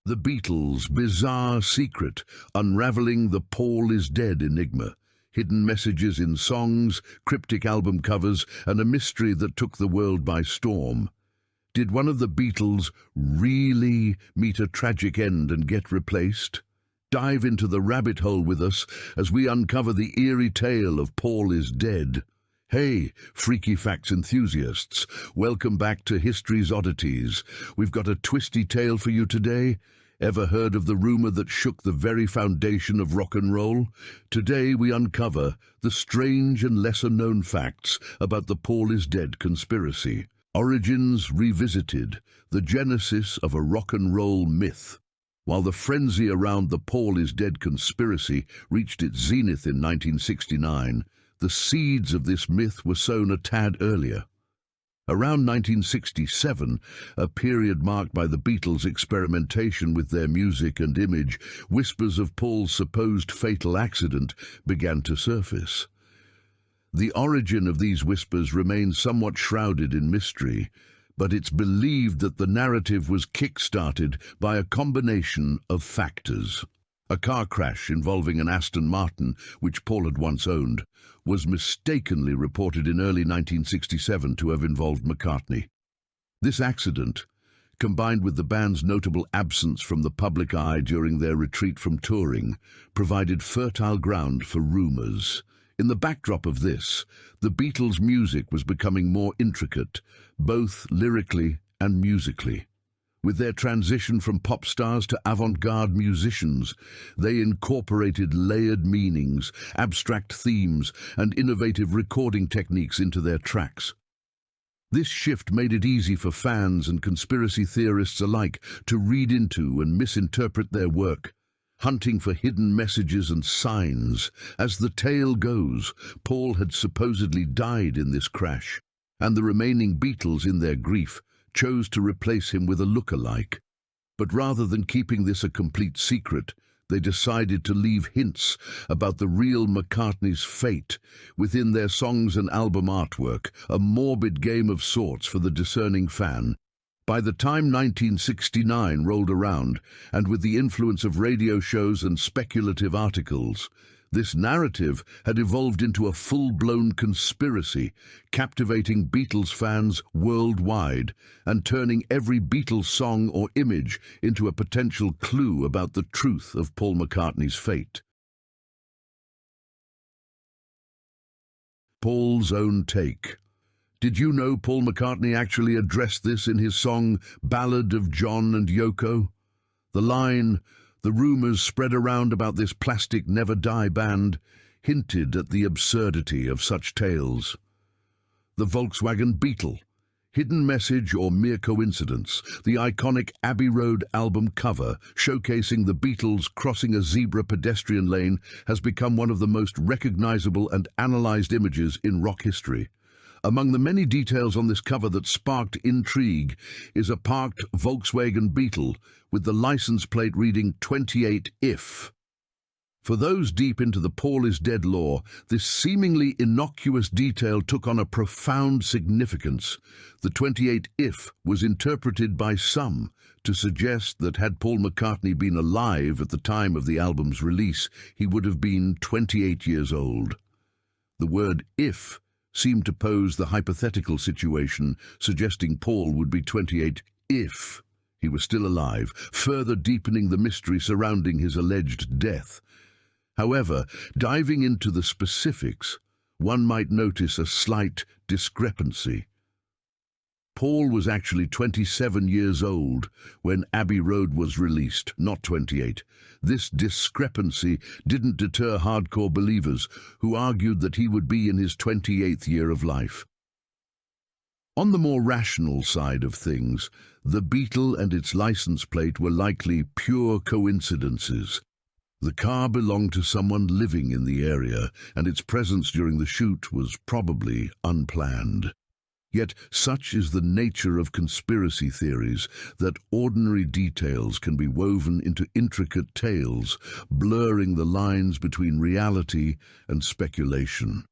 The Beatles' bizarre secret, unraveling the Paul is dead enigma. Hidden messages in songs, cryptic album covers, and a mystery that took the world by storm. Did one of the Beatles really meet a tragic end and get replaced? Dive into the rabbit hole with us as we uncover the eerie tale of Paul is dead. Hey, Freaky Facts enthusiasts, welcome back to History's Oddities. We've got a twisty tale for you today. Ever heard of the rumor that shook the very foundation of rock and roll? Today we uncover the strange and lesser-known facts about the Paul is dead conspiracy. Origins revisited, the genesis of a rock and roll myth. While the frenzy around the Paul is dead conspiracy reached its zenith in 1969, the seeds of this myth were sown a tad earlier. Around 1967, a period marked by the Beatles' experimentation with their music and image, whispers of Paul's supposed fatal accident began to surface. The origin of these whispers remains somewhat shrouded in mystery, but it's believed that the narrative was kick-started by a combination of factors. A car crash involving an Aston Martin, which Paul had once owned, was mistakenly reported in early 1967 to have involved McCartney. This accident, combined with the band's notable absence from the public eye during their retreat from touring, provided fertile ground for rumors. In the backdrop of this, the Beatles' music was becoming more intricate, both lyrically and musically. With their transition from pop stars to avant-garde musicians, they incorporated layered meanings, abstract themes, and innovative recording techniques into their tracks. This shift made it easy for fans and conspiracy theorists alike to read into and misinterpret their work, hunting for hidden messages and signs. As the tale goes, Paul had supposedly died in this crash, and the remaining Beatles, in their grief, chose to replace him with a look-alike. But rather than keeping this a complete secret, they decided to leave hints about the real McCartney's fate within their songs and album artwork, a morbid game of sorts for the discerning fan. By the time 1969 rolled around, and with the influence of radio shows and speculative articles, this narrative had evolved into a full-blown conspiracy, captivating Beatles fans worldwide and turning every Beatles song or image into a potential clue about the truth of Paul McCartney's fate. Paul's own take. Did you know Paul McCartney actually addressed this in his song Ballad of John and Yoko? The line, "The rumors spread around about this plastic never-die band," hinted at the absurdity of such tales. The Volkswagen Beetle. Hidden message or mere coincidence? The iconic Abbey Road album cover, showcasing the Beatles crossing a zebra pedestrian lane, has become one of the most recognizable and analyzed images in rock history. Among the many details on this cover that sparked intrigue is a parked Volkswagen Beetle with the license plate reading 28 if. For those deep into the Paul is dead lore, this seemingly innocuous detail took on a profound significance. The 28 if was interpreted by some to suggest that had Paul McCartney been alive at the time of the album's release, he would have been 28 years old. The word if seemed to pose the hypothetical situation, suggesting Paul would be 28 if he was still alive, further deepening the mystery surrounding his alleged death. However, diving into the specifics, one might notice a slight discrepancy. Paul was actually 27 years old when Abbey Road was released, not 28. This discrepancy didn't deter hardcore believers who argued that he would be in his 28th year of life. On the more rational side of things, the Beetle and its license plate were likely pure coincidences. The car belonged to someone living in the area, and its presence during the shoot was probably unplanned. Yet such is the nature of conspiracy theories that ordinary details can be woven into intricate tales, blurring the lines between reality and speculation.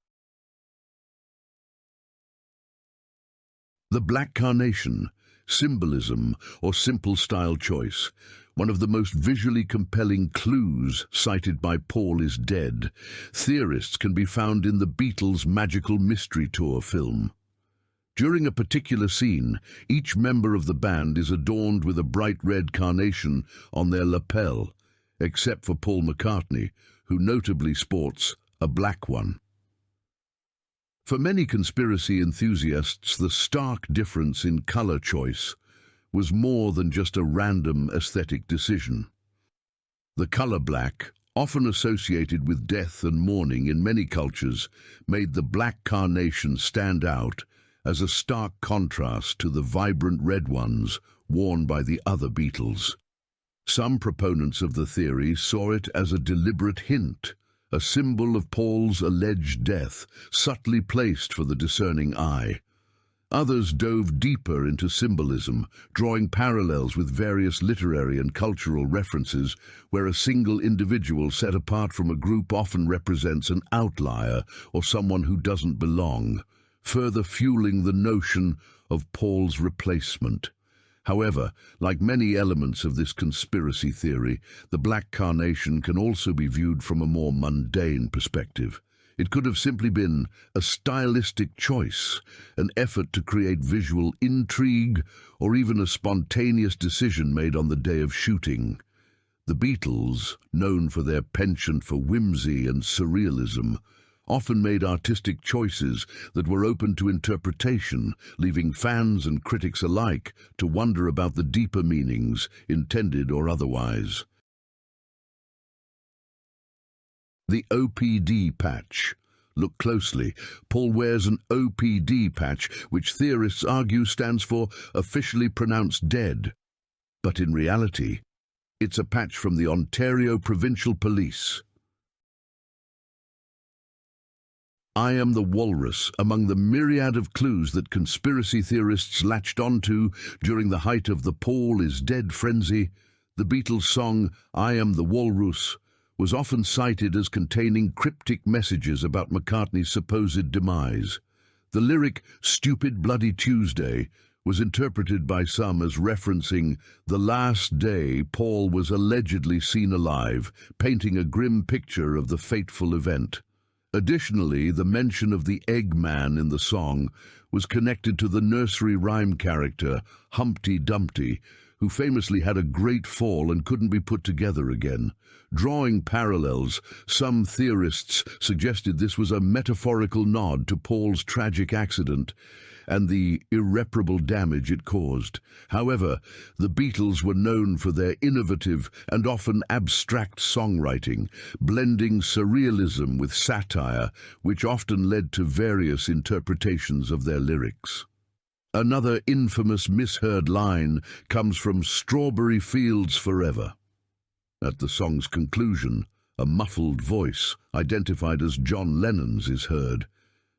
The Black Carnation, symbolism or simple style choice. one of the most visually compelling clues cited by Paul is Dead, theorists can be found in the Beatles' Magical Mystery Tour film. During a particular scene, each member of the band is adorned with a bright red carnation on their lapel, except for Paul McCartney, who notably sports a black one. For many conspiracy enthusiasts, the stark difference in color choice was more than just a random aesthetic decision. The color black, often associated with death and mourning in many cultures, made the black carnation stand out as a stark contrast to the vibrant red ones worn by the other Beatles. Some proponents of the theory saw it as a deliberate hint, a symbol of Paul's alleged death, subtly placed for the discerning eye. Others dove deeper into symbolism, drawing parallels with various literary and cultural references, where a single individual set apart from a group often represents an outlier or someone who doesn't belong, further fueling the notion of Paul's replacement. However, like many elements of this conspiracy theory, the black carnation can also be viewed from a more mundane perspective. It could have simply been a stylistic choice, an effort to create visual intrigue, or even a spontaneous decision made on the day of shooting. The Beatles, known for their penchant for whimsy and surrealism, often made artistic choices that were open to interpretation, leaving fans and critics alike to wonder about the deeper meanings, intended or otherwise. The OPD patch. Look closely. Paul wears an OPD patch, which theorists argue stands for officially pronounced dead. But in reality, it's a patch from the Ontario Provincial Police. I am the Walrus, among the myriad of clues that conspiracy theorists latched onto during the height of the Paul is Dead frenzy. The Beatles' song, I Am the Walrus, was often cited as containing cryptic messages about McCartney's supposed demise. The lyric, Stupid Bloody Tuesday, was interpreted by some as referencing the last day Paul was allegedly seen alive, painting a grim picture of the fateful event. Additionally, the mention of the Eggman in the song was connected to the nursery rhyme character Humpty Dumpty, who famously had a great fall and couldn't be put together again. Drawing parallels, some theorists suggested this was a metaphorical nod to Paul's tragic accident and the irreparable damage it caused. However, the Beatles were known for their innovative and often abstract songwriting, blending surrealism with satire, which often led to various interpretations of their lyrics. Another infamous misheard line comes from Strawberry Fields Forever. At the song's conclusion, a muffled voice, identified as John Lennon's, is heard,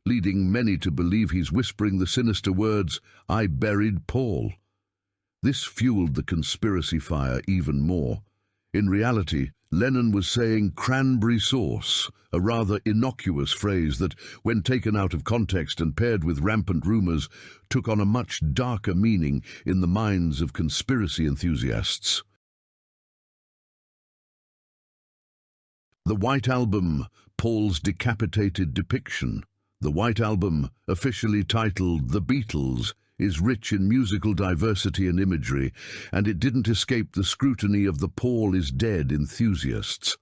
leading many to believe he's whispering the sinister words, I buried Paul. This fueled the conspiracy fire even more. In reality, Lennon was saying cranberry sauce, a rather innocuous phrase that, when taken out of context and paired with rampant rumors, took on a much darker meaning in the minds of conspiracy enthusiasts. The White Album, Paul's decapitated depiction. The White Album, officially titled The Beatles, is rich in musical diversity and imagery, and it didn't escape the scrutiny of the Paul is Dead enthusiasts.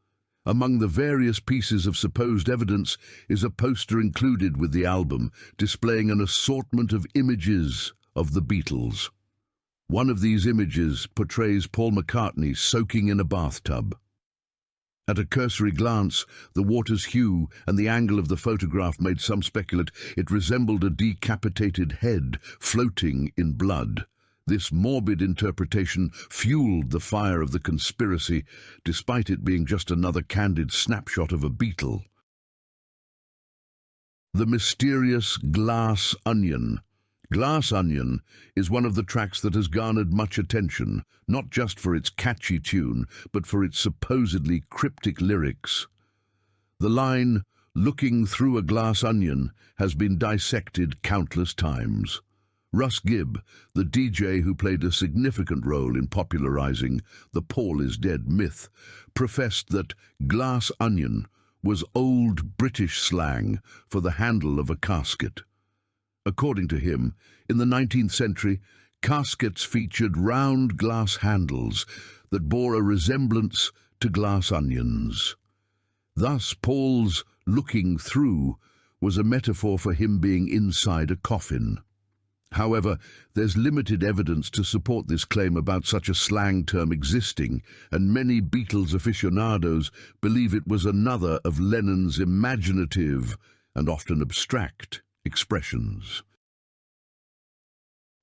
Among the various pieces of supposed evidence is a poster included with the album, displaying an assortment of images of the Beatles. One of these images portrays Paul McCartney soaking in a bathtub. At a cursory glance, the water's hue and the angle of the photograph made some speculate it resembled a decapitated head floating in blood. This morbid interpretation fueled the fire of the conspiracy, despite it being just another candid snapshot of a Beatle. The mysterious Glass Onion. Glass Onion is one of the tracks that has garnered much attention, not just for its catchy tune, but for its supposedly cryptic lyrics. The line, looking through a glass onion, has been dissected countless times. Russ Gibb, the DJ who played a significant role in popularizing the Paul is dead myth, professed that glass onion was old British slang for the handle of a casket. According to him, in the 19th century, caskets featured round glass handles that bore a resemblance to glass onions. Thus, Paul's looking through was a metaphor for him being inside a coffin. However, there's limited evidence to support this claim about such a slang term existing, and many Beatles aficionados believe it was another of Lennon's imaginative and often abstract expressions.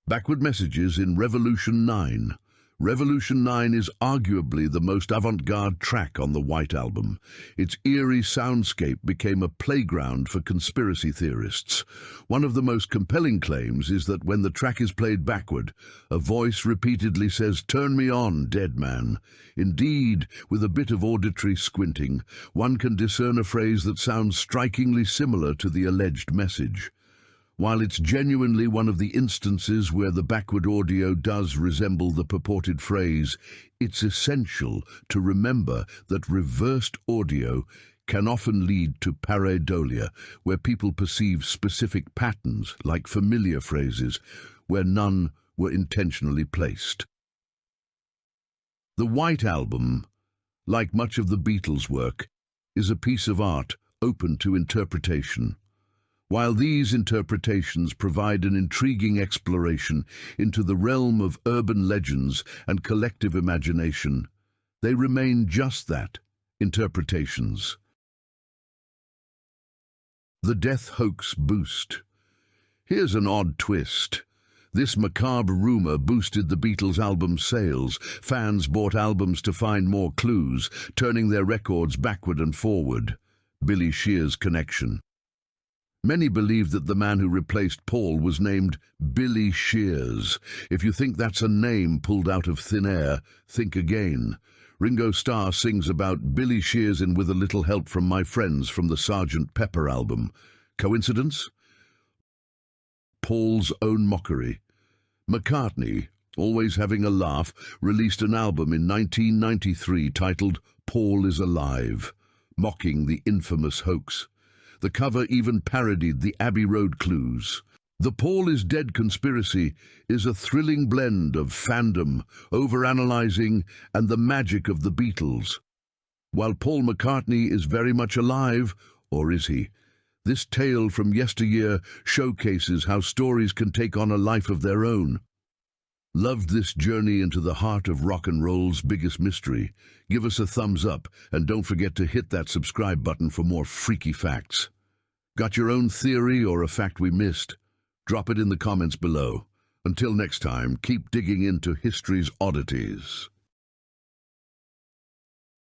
Backward messages in Revolution 9. Revolution 9 is arguably the most avant-garde track on the White Album. Its eerie soundscape became a playground for conspiracy theorists. One of the most compelling claims is that when the track is played backward, a voice repeatedly says, "Turn me on, dead man." Indeed, with a bit of auditory squinting, one can discern a phrase that sounds strikingly similar to the alleged message. While it's genuinely one of the instances where the backward audio does resemble the purported phrase, it's essential to remember that reversed audio can often lead to pareidolia, where people perceive specific patterns, like familiar phrases, where none were intentionally placed. The White Album, like much of the Beatles' work, is a piece of art open to interpretation. While these interpretations provide an intriguing exploration into the realm of urban legends and collective imagination, they remain just that, interpretations. The death hoax boost. Here's an odd twist. This macabre rumor boosted the Beatles' album sales. Fans bought albums to find more clues, turning their records backward and forward. Billy Shear's connection. Many believe that the man who replaced Paul was named Billy Shears. If you think that's a name pulled out of thin air, think again. Ringo Starr sings about Billy Shears in With a Little Help from My Friends from the Sgt. Pepper album. Coincidence? Paul's own mockery. McCartney, always having a laugh, released an album in 1993 titled Paul is Alive, mocking the infamous hoax. The cover even parodied the Abbey Road clues. The Paul is Dead conspiracy is a thrilling blend of fandom, overanalyzing, and the magic of the Beatles. While Paul McCartney is very much alive, or is he? This tale from yesteryear showcases how stories can take on a life of their own. Loved this journey into the heart of rock and roll's biggest mystery? Give us a thumbs up, and don't forget to hit that subscribe button for more freaky facts. Got your own theory or a fact we missed? Drop it in the comments below. Until next time, keep digging into history's oddities.